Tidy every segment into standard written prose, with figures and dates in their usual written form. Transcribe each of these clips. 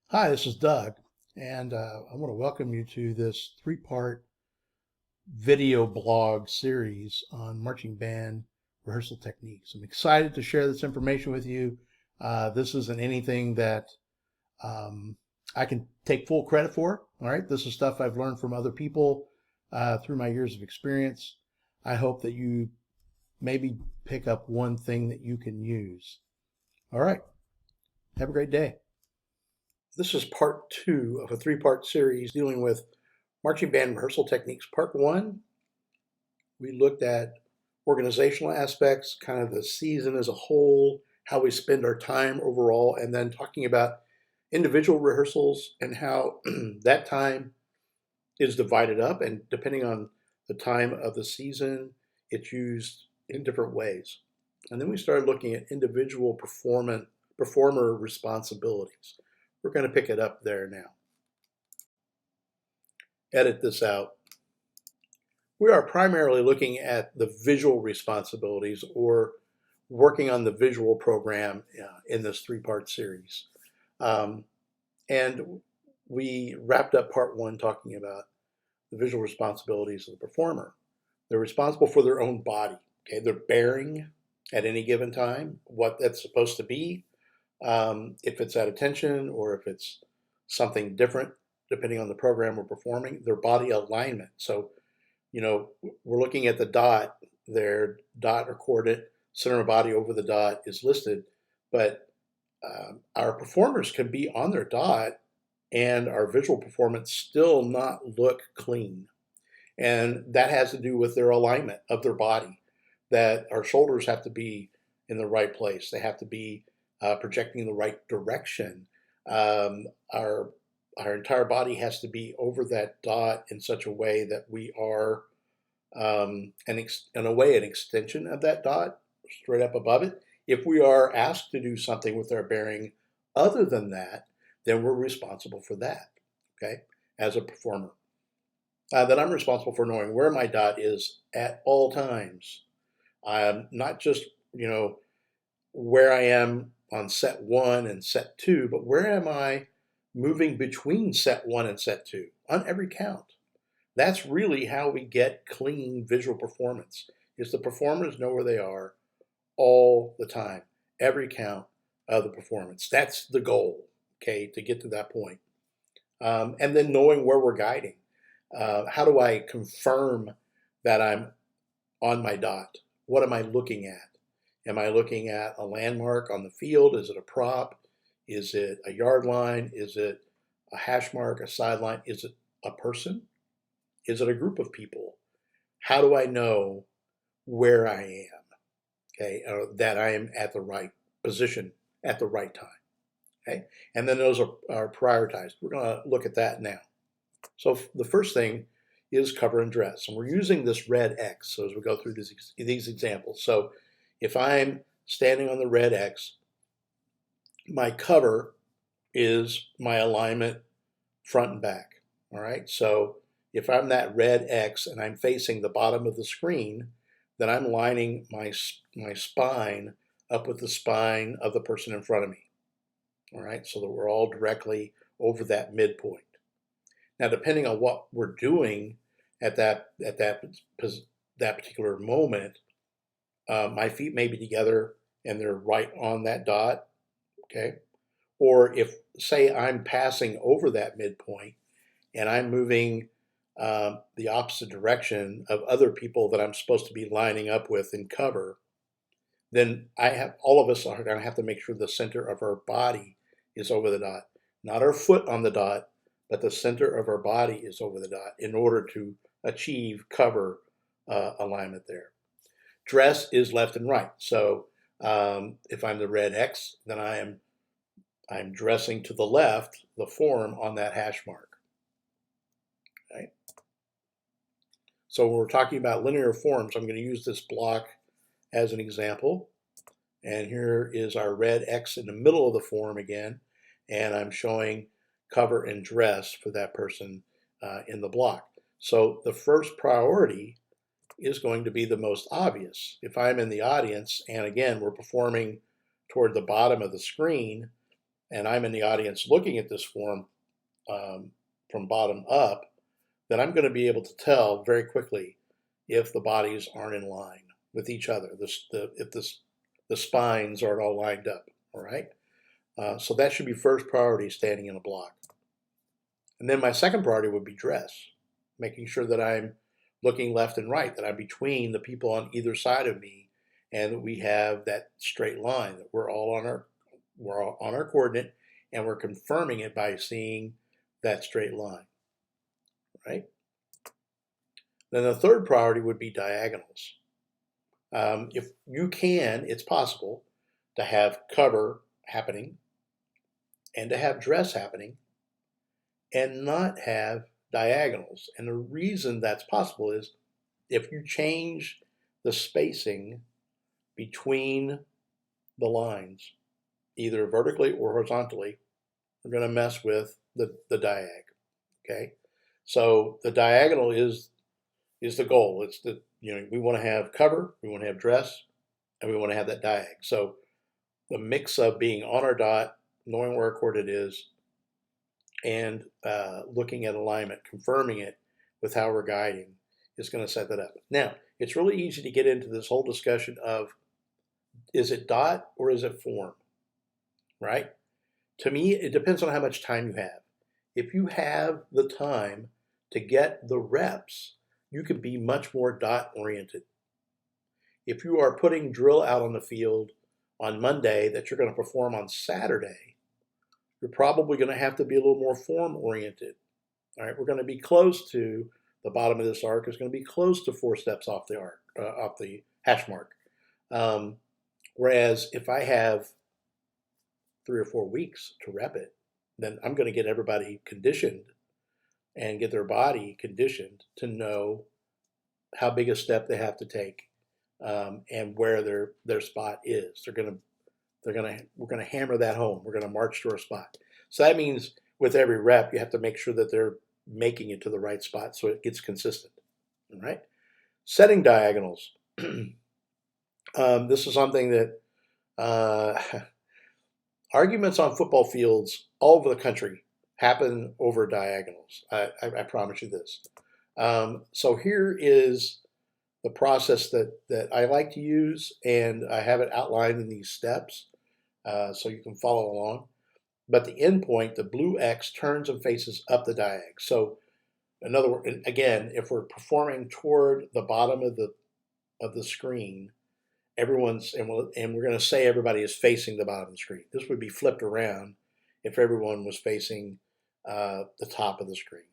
Hi, this is Doug, and I want to welcome you to this three-part video blog series on marching band rehearsal techniques. I'm excited to share this information with you. This isn't anything that um, I can take full credit for. All right, this is stuff I've learned from other people through my years of experience. I hope that you maybe pick up one thing that you can use. All right, have a great day. This is part two of a three-part series dealing with marching band rehearsal techniques. Part one, we looked at organizational aspects, kind of the season as a whole, how we spend our time overall, and then talking about individual rehearsals and how that time is divided up. And depending on the time of the season, it's used in different ways. And then we started looking at individual performer responsibilities. We're going to pick it up there now. Edit this out. We are primarily looking at the visual responsibilities or working on the visual program in this three-part series. And we wrapped up part one talking about the visual responsibilities of the performer. They're responsible for their own body. Okay, they're bearing at any given time what that's supposed to be, if it's at attention or if it's something different, depending on the program we're performing, their body alignment. So we're looking at the dot there, dot or coordinate, center of body over the dot is listed, but our performers can be on their dot and our visual performance still not look clean. And that has to do with their alignment of their body, that our shoulders have to be in the right place. They have to be projecting in the right direction. Um, our our entire body has to be over that dot in such a way that we are, in a way, an extension of that dot, straight up above it. If we are asked to do something with our bearing other than that, then we're responsible for that, okay, as a performer. Then I'm responsible for knowing where my dot is at all times. Not just, you know, where I am on set one and set two, but where am I moving between set one and set two on every count. That's really how we get clean visual performance. Is the performers know where they are all the time, every count of the performance. That's the goal, okay, to get to that point. And then knowing where we're guiding. How do I confirm that I'm on my dot? What am I looking at? Am I looking at a landmark on the field? Is it a prop? Is it a yard line? Is it a hash mark, a sideline? Is it a person? Is it a group of people? How do I know where I am? Okay, that I am at the right position at the right time. Okay, and then those are prioritized. We're going to look at that now. So the first thing is cover and dress, and we're using this red X. So as we go through these examples, so if I'm standing on the red X, my cover is my alignment front and back. All right, so if I'm that red X and I'm facing the bottom of the screen, then I'm lining my spine up with the spine of the person in front of me. All right, so that we're all directly over that midpoint. Now, depending on what we're doing at that particular moment, my feet may be together and they're right on that dot. Okay, or if say I'm passing over that midpoint and I'm moving the opposite direction of other people that I'm supposed to be lining up with in cover, then all of us are going to have to make sure the center of our body is over the dot, not our foot on the dot, but the center of our body is over the dot in order to achieve cover alignment there. Dress is left and right. So if I'm the red X, then I'm dressing to the left, the form on that hash mark. Okay. So when we're talking about linear forms, I'm going to use this block as an example. And here is our red X in the middle of the form again. And I'm showing cover and dress for that person in the block. So the first priority is going to be the most obvious. If I'm in the audience, and again, we're performing toward the bottom of the screen, and I'm in the audience looking at this form from bottom up, then I'm going to be able to tell very quickly if the bodies aren't in line with each other, if the spines aren't all lined up, all right? So that should be first priority, standing in a block. And then my second priority would be dress, making sure that I'm looking left and right, that I'm between the people on either side of me, and that we have that straight line, that we're all on our coordinate, and we're confirming it by seeing that straight line, right? Then the third priority would be diagonals. If you can, it's possible to have cover happening and to have dress happening and not have diagonals. And the reason that's possible is if you change the spacing between the lines, either vertically or horizontally, we're going to mess with the diag. Okay, so the diagonal is the goal. It's we want to have cover, we want to have dress, and we want to have that diag. So the mix of being on our dot, knowing where our coordinate is, and looking at alignment, confirming it with how we're guiding is going to set that up. Now, it's really easy to get into this whole discussion of, is it dot or is it form, right? To me, it depends on how much time you have. If you have the time to get the reps, you can be much more dot oriented. If you are putting drill out on the field on Monday that you're going to perform on Saturday, you're probably going to have to be a little more form oriented. All right, we're going to be close to the bottom of this arc. Is going to be close to 4 steps off the arc, off the hash mark. Whereas if I have 3 or 4 weeks to rep it, then I'm going to get everybody conditioned and get their body conditioned to know how big a step they have to take and where their spot is. We're going to hammer that home. We're going to march to our spot. So that means with every rep, you have to make sure that they're making it to the right spot so it gets consistent. All right. Setting diagonals. This is something that arguments on football fields all over the country happen over diagonals. I promise you this. So here is the process that I like to use, and I have it outlined in these steps so you can follow along. But the end point, the blue X, turns and faces up the diag. So in other words, again, if we're performing toward the bottom of the screen, and we're going to say everybody is facing the bottom of the screen. This would be flipped around if everyone was facing the top of the screen.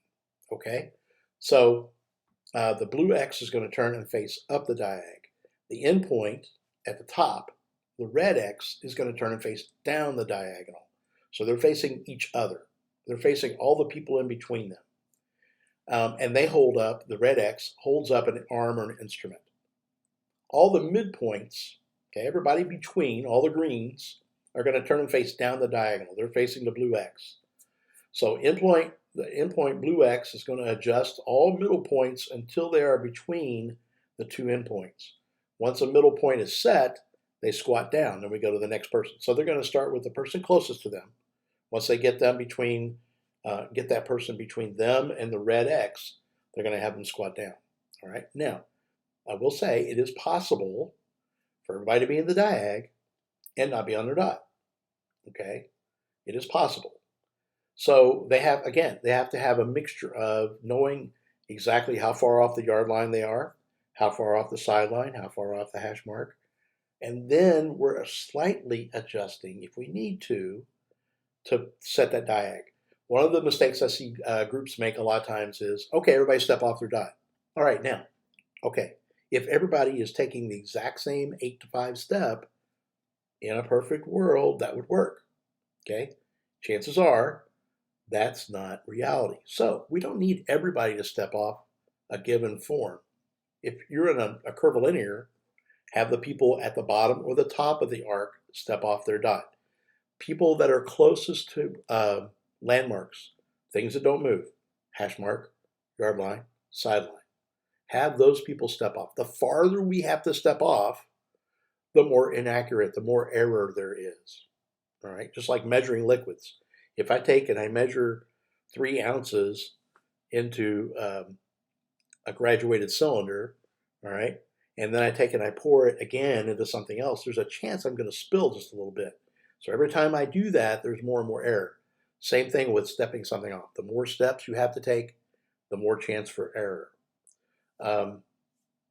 Okay, so the blue X is going to turn and face up the diag. The end point at the top, the red X, is going to turn and face down the diagonal. So they're facing each other. They're facing all the people in between them. And they hold up, the red X holds up an arm or an instrument. All the midpoints, okay, everybody between, all the greens, are going to turn and face down the diagonal. They're facing the blue X. So the endpoint blue X is going to adjust all middle points until they are between the two endpoints. Once a middle point is set, they squat down, then we go to the next person. So they're going to start with the person closest to them. Once they get them get that person between them and the red X, they're going to have them squat down. All right. Now, I will say it is possible for everybody to be in the diag and not be on their dot. Okay, it is possible. So they have to have a mixture of knowing exactly how far off the yard line they are, how far off the sideline, how far off the hash mark, and then we're slightly adjusting if we need to set that diag. One of the mistakes I see groups make a lot of times is, okay, everybody step off their dot. All right, now, okay, if everybody is taking the exact same 8 to 5 step, in a perfect world, that would work. Okay, chances are that's not reality. So we don't need everybody to step off a given form. If you're in a curvilinear, have the people at the bottom or the top of the arc step off their dot. People that are closest to landmarks, things that don't move, hash mark, yard line, sideline, have those people step off. The farther we have to step off, the more inaccurate, the more error there is. all right? Just like measuring liquids. If I take and I measure 3 ounces into a graduated cylinder, all right, and then I take and I pour it again into something else, there's a chance I'm going to spill just a little bit. So every time I do that, there's more and more error. Same thing with stepping something off. The more steps you have to take, the more chance for error.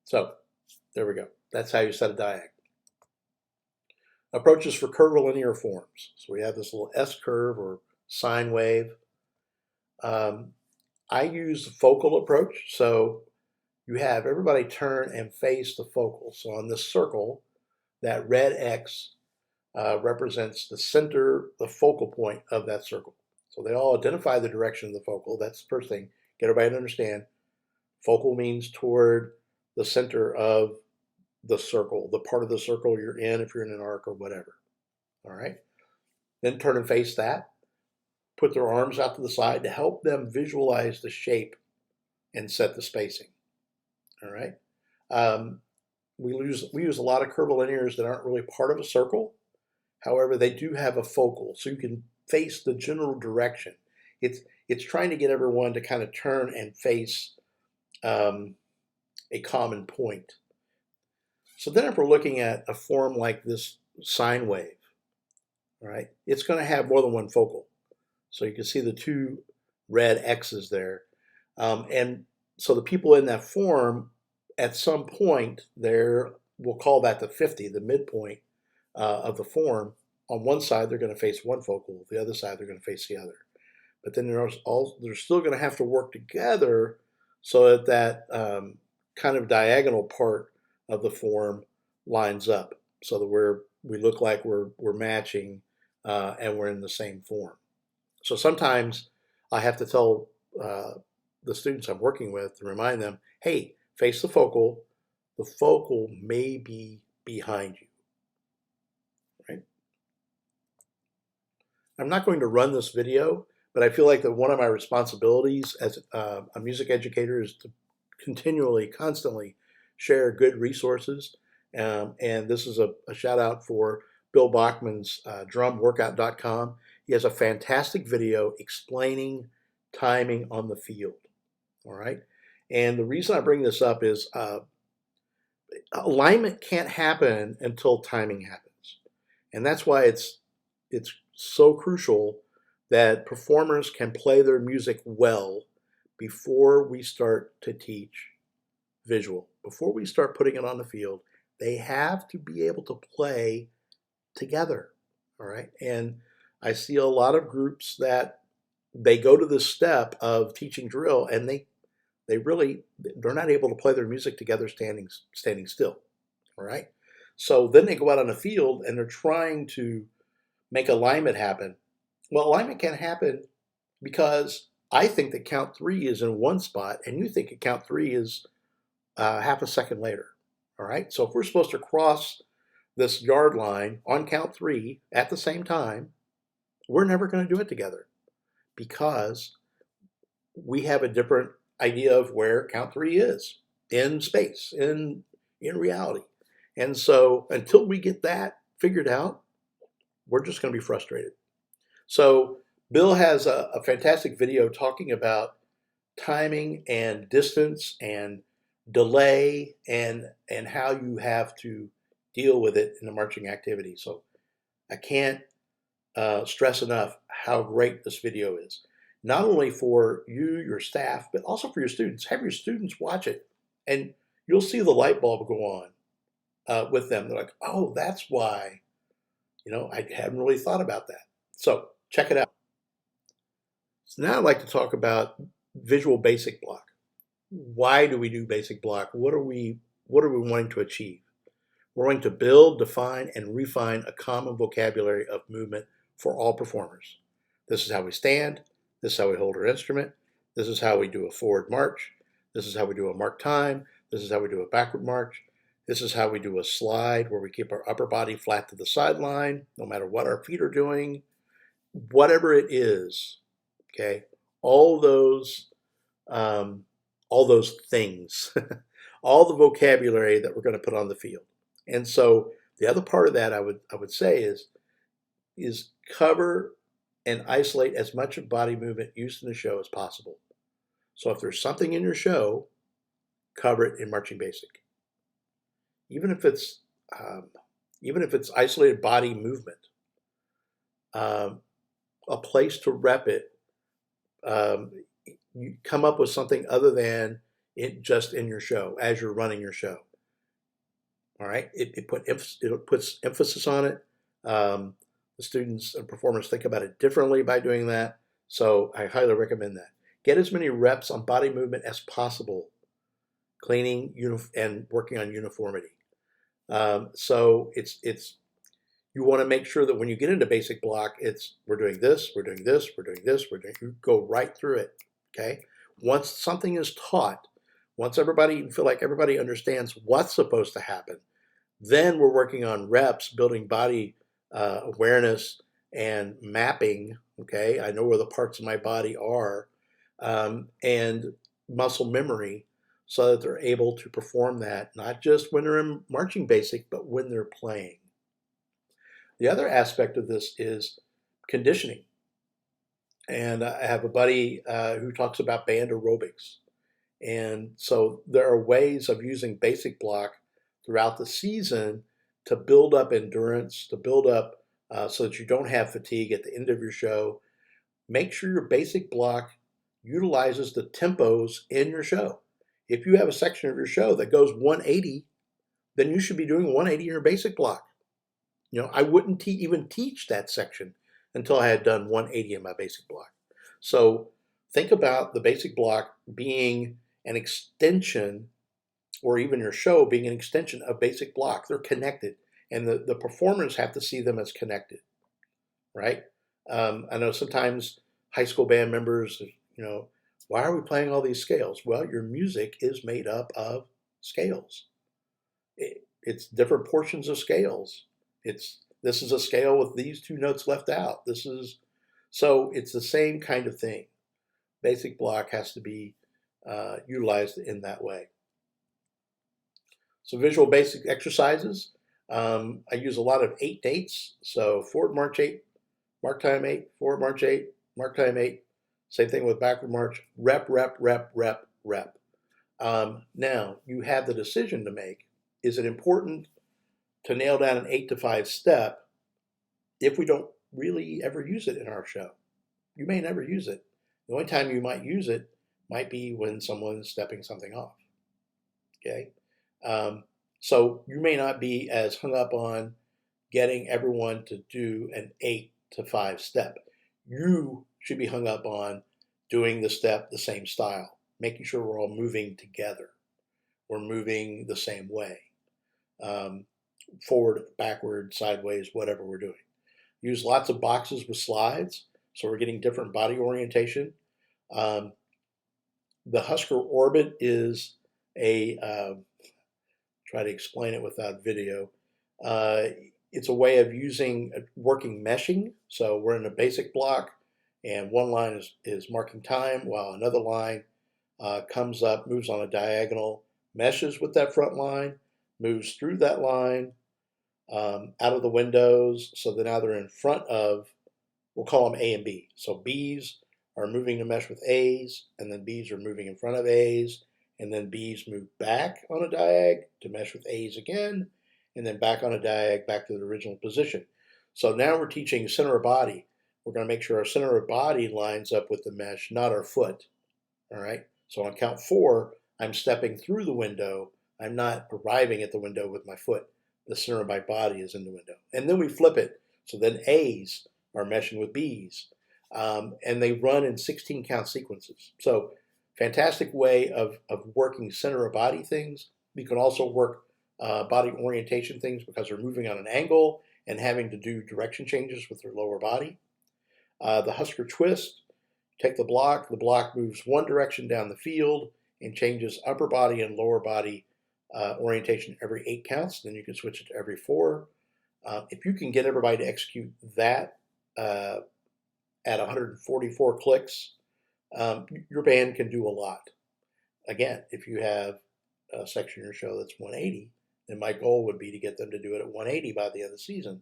So there we go. That's how you set a diag. Approaches for curvilinear forms. So we have this little S curve or sine wave. I use the focal approach. So you have everybody turn and face the focal. So on this circle, that red X represents the center, the focal point of that circle. So they all identify the direction of the focal. That's the first thing. Get everybody to understand. Focal means toward the center of the circle, the part of the circle you're in, if you're in an arc or whatever. All right. Then turn and face that. Put their arms out to the side to help them visualize the shape and set the spacing. All right. We use a lot of curvilinears that aren't really part of a circle. However, they do have a focal, so you can face the general direction. It's trying to get everyone to kind of turn and face a common point. So then if we're looking at a form like this sine wave, all right, it's going to have more than one focal. So you can see the two red X's there. And so the people in that form, at some point there, we'll call that the 50, the midpoint of the form. On one side, they're going to face one focal. The other side, they're going to face the other. But then they're still going to have to work together so that kind of diagonal part of the form lines up, so that we look like we're matching and we're in the same form. So sometimes I have to tell the students I'm working with to remind them, hey, face the focal. The focal may be behind you. Right? I'm not going to run this video, but I feel like that one of my responsibilities as a music educator is to continually, constantly share good resources. And this is a shout out for Bill Bachman's drumworkout.com. He has a fantastic video explaining timing on the field. All right. And the reason I bring this up is alignment can't happen until timing happens. And that's why it's so crucial that performers can play their music well before we start to teach visual. Before we start putting it on the field, they have to be able to play together. All right. And I see a lot of groups that they go to this step of teaching drill and they're not able to play their music together standing still. All right. So then they go out on the field and they're trying to make alignment happen. Well, alignment can't happen because I think that count 3 is in one spot and you think that count 3 is half a second later. All right. So if we're supposed to cross this yard line on count 3 at the same time, we're never going to do it together because we have a different idea of where count 3 is in space, in reality. And so until we get that figured out, we're just going to be frustrated. So Bill has a fantastic video talking about timing and distance and delay and how you have to deal with it in the marching activity. So I can't stress enough how great this video is. Not only for you, your staff, but also for your students. Have your students watch it and you'll see the light bulb go on with them. They're like, oh, that's why, I hadn't really thought about that. So check it out. So now I'd like to talk about visual basic block. Why do we do basic block? What are we wanting to achieve? We're going to build, define, and refine a common vocabulary of movement for all performers. This is how we stand. This is how we hold our instrument. This is how we do a forward march. This is how we do a mark time. This is how we do a backward march. This is how we do a slide where we keep our upper body flat to the sideline, no matter what our feet are doing. Whatever it is, okay, all those things, all the vocabulary that we're going to put on the field. And so the other part of that I would say is cover and isolate as much of body movement used in the show as possible. So if there's something in your show, cover it in marching basic. Even if it's isolated body movement, a place to rep it. You come up with something other than it just in your show as you're running your show. All right, it puts emphasis on it. The students and performers think about it differently by doing that. So I highly recommend that. Get as many reps on body movement as possible, cleaning and working on uniformity. So it's you want to make sure that when you get into basic block, we're doing this, we're doing this, we're doing this, you go right through it. Okay. Once something is taught, once you feel like everybody understands what's supposed to happen, then we're working on reps, building body awareness and mapping. Okay, I know where the parts of my body are, and muscle memory, so that they're able to perform that not just when they're in marching basic, but when they're playing. The other aspect of this is conditioning. And I have a buddy who talks about band aerobics. And so there are ways of using basic block throughout the season to build up endurance, to build up so that you don't have fatigue at the end of your show. Make sure your basic block utilizes the tempos in your show. If you have a section of your show that goes 180, then you should be doing 180 in your basic block. I wouldn't even teach that section until I had done 180 in my basic block. So think about the basic block being an extension, or even your show being an extension of basic block. They're connected, and the performers have to see them as connected, right? I know sometimes high school band members, why are we playing all these scales? Well, your music is made up of scales. It's different portions of scales. This is a scale with these two notes left out. So it's the same kind of thing. Basic block has to be utilized in that way. So visual basic exercises. I use a lot of 8 dates. So forward march 8, mark time 8, forward march 8, mark time 8. Same thing with backward march. Rep, rep, rep, rep, rep. Now you have the decision to make. Is it important to nail down an 8 to 5 step if we don't really ever use it in our show? You may never use it. The only time you might use it might be when someone is stepping something off. Okay? So you may not be as hung up on getting everyone to do an 8 to 5 step. You should be hung up on doing the step the same style, making sure we're all moving together. We're moving the same way. Forward, backward, sideways, whatever we're doing. Use lots of boxes with slides, so we're getting different body orientation. The Husker orbit is try to explain it without video. It's a way of working meshing. So we're in a basic block, and one line is marking time, while another line comes up, moves on a diagonal, meshes with that front line, moves through that line, out of the windows, so that now they're in front of, we'll call them A and B. So B's are moving to mesh with A's, and then B's are moving in front of A's, and then B's move back on a diag to mesh with A's again, and then back on a diag, back to the original position. So now we're teaching center of body. We're going to make sure our center of body lines up with the mesh, not our foot. All right? So on count 4, I'm stepping through the window. I'm not arriving at the window with my foot. The center of my body is in the window. And then we flip it. So then A's are meshing with B's. And they run in 16 count sequences. So fantastic way of working center of body things. You can also work body orientation things because they're moving on an angle and having to do direction changes with their lower body. The Husker twist, take the block moves one direction down the field and changes upper body and lower body orientation every 8 counts. Then you can switch it to every 4. If you can get everybody to execute that at 144 clicks, your band can do a lot. Again, if you have a section of your show that's 180, then my goal would be to get them to do it at 180 by the end of the season.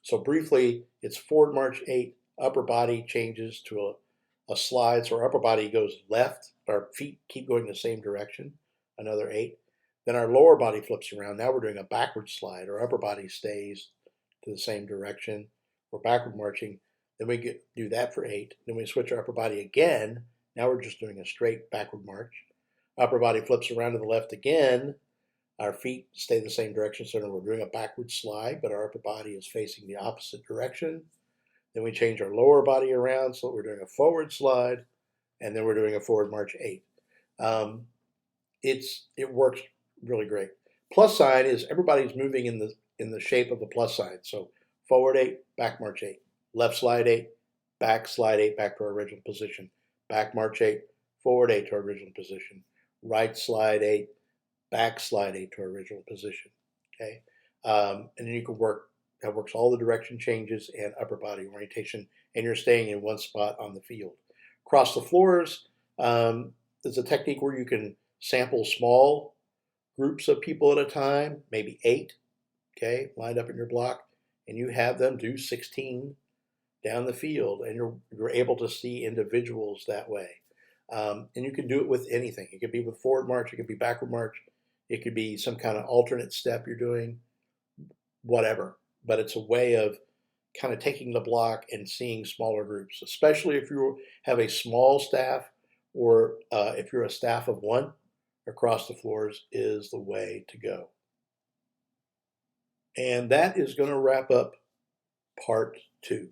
So briefly, it's forward march 8, upper body changes to a slide. So our upper body goes left, our feet keep going the same direction, another 8. Then our lower body flips around. Now we're doing a backward slide. Our upper body stays to the same direction. We're backward marching. Then we do that for 8. Then we switch our upper body again. Now we're just doing a straight backward march. Upper body flips around to the left again. Our feet stay the same direction, so we're doing a backward slide, but our upper body is facing the opposite direction. Then we change our lower body around, so we're doing a forward slide, and then we're doing a forward march 8. It works really great. Plus sign is everybody's moving in the shape of a plus sign. So forward 8, back march 8, left slide 8, back slide 8 back to our original position, back march 8, forward 8 to our original position, right slide 8, back slide 8 to our original position. Okay, and then you can work. That works all the direction changes and upper body orientation, and you're staying in one spot on the field. Across the floors, there's a technique where you can sample small groups of people at a time, maybe 8, okay, lined up in your block, and you have them do 16 down the field, and you're able to see individuals that way. And you can do it with anything. It could be with forward march, it could be backward march, it could be some kind of alternate step you're doing, whatever. But it's a way of kind of taking the block and seeing smaller groups, especially if you have a small staff or if you're a staff of 1. Across the floors is the way to go. And that is going to wrap up part 2.